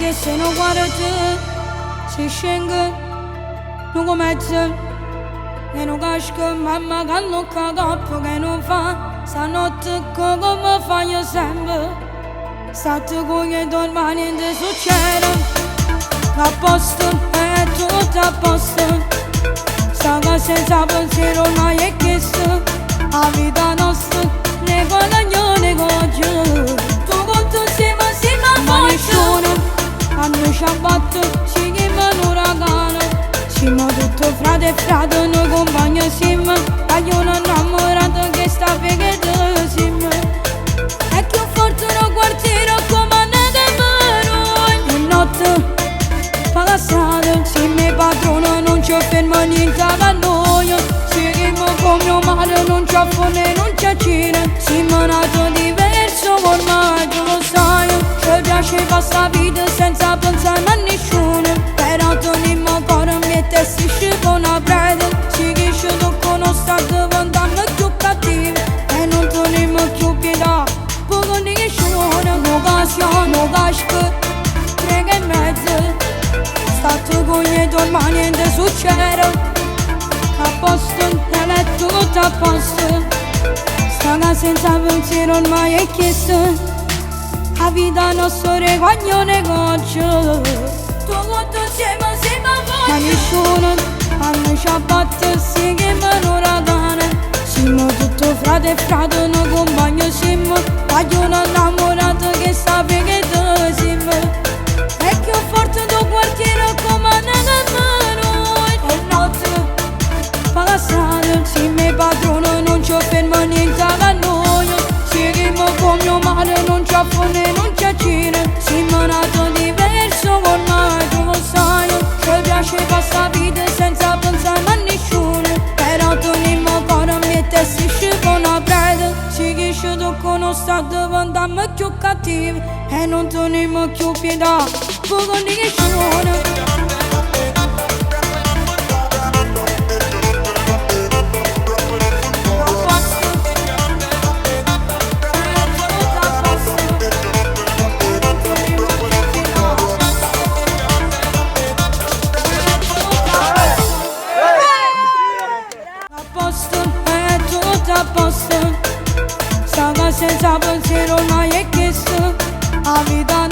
che se non guarda te si scende non come mezzo e non casca mamma che non caga che non fa stanotte come fai sempre state con i dormi niente succede a posto è tutto a posto sta senza pensiero mai è chiesto la vita nostra ne guadagno negozio tu con tu insieme ma nessuno a noi ci ha batto ci chiama un uragano siamo tutto frate e frate noi compagni insieme voglio un innamorato che sta pegando insieme e che un fortuna quartiere comandate noi e notte la strada, se mi padrona non ci ferma niente da noi seguiamo come male, non ci affone, non ci accina siamo nati diverso, ormai tu lo sai ci piace passare vita senza pensare a nessuno però torniamo ancora a mettersi con una preda si dice tu conosci diventando più cattivi e non torniamo più pietà poco nessuno, non casca 3 e mezzo state con i dormi niente succede a posto nel letto tutto a posto sta senza pensiero ormai è chiesto la vita nostra regagno negozio tu conto insieme ma nessuno a noi ci abbatte si chiama un uragano siamo tutto frate e frate noi compagni siamo voglio un innamorato che sta pegando insieme e che ho forte tuo quartiere comandano noi e notte fa la strada se mi padrone non ci ferma niente da noi seguiamo come male non ci affone non ci accina siamo nati diverso ormai tu lo sai ci piace passare vita senza pensare a nessuno però torniamo ancora a mettersi con una preda si dice tu conosci diventiamo più cattivi e non torniamo più pietà poco nessuno a posto sta senza pensiero ormai è chiesto la vita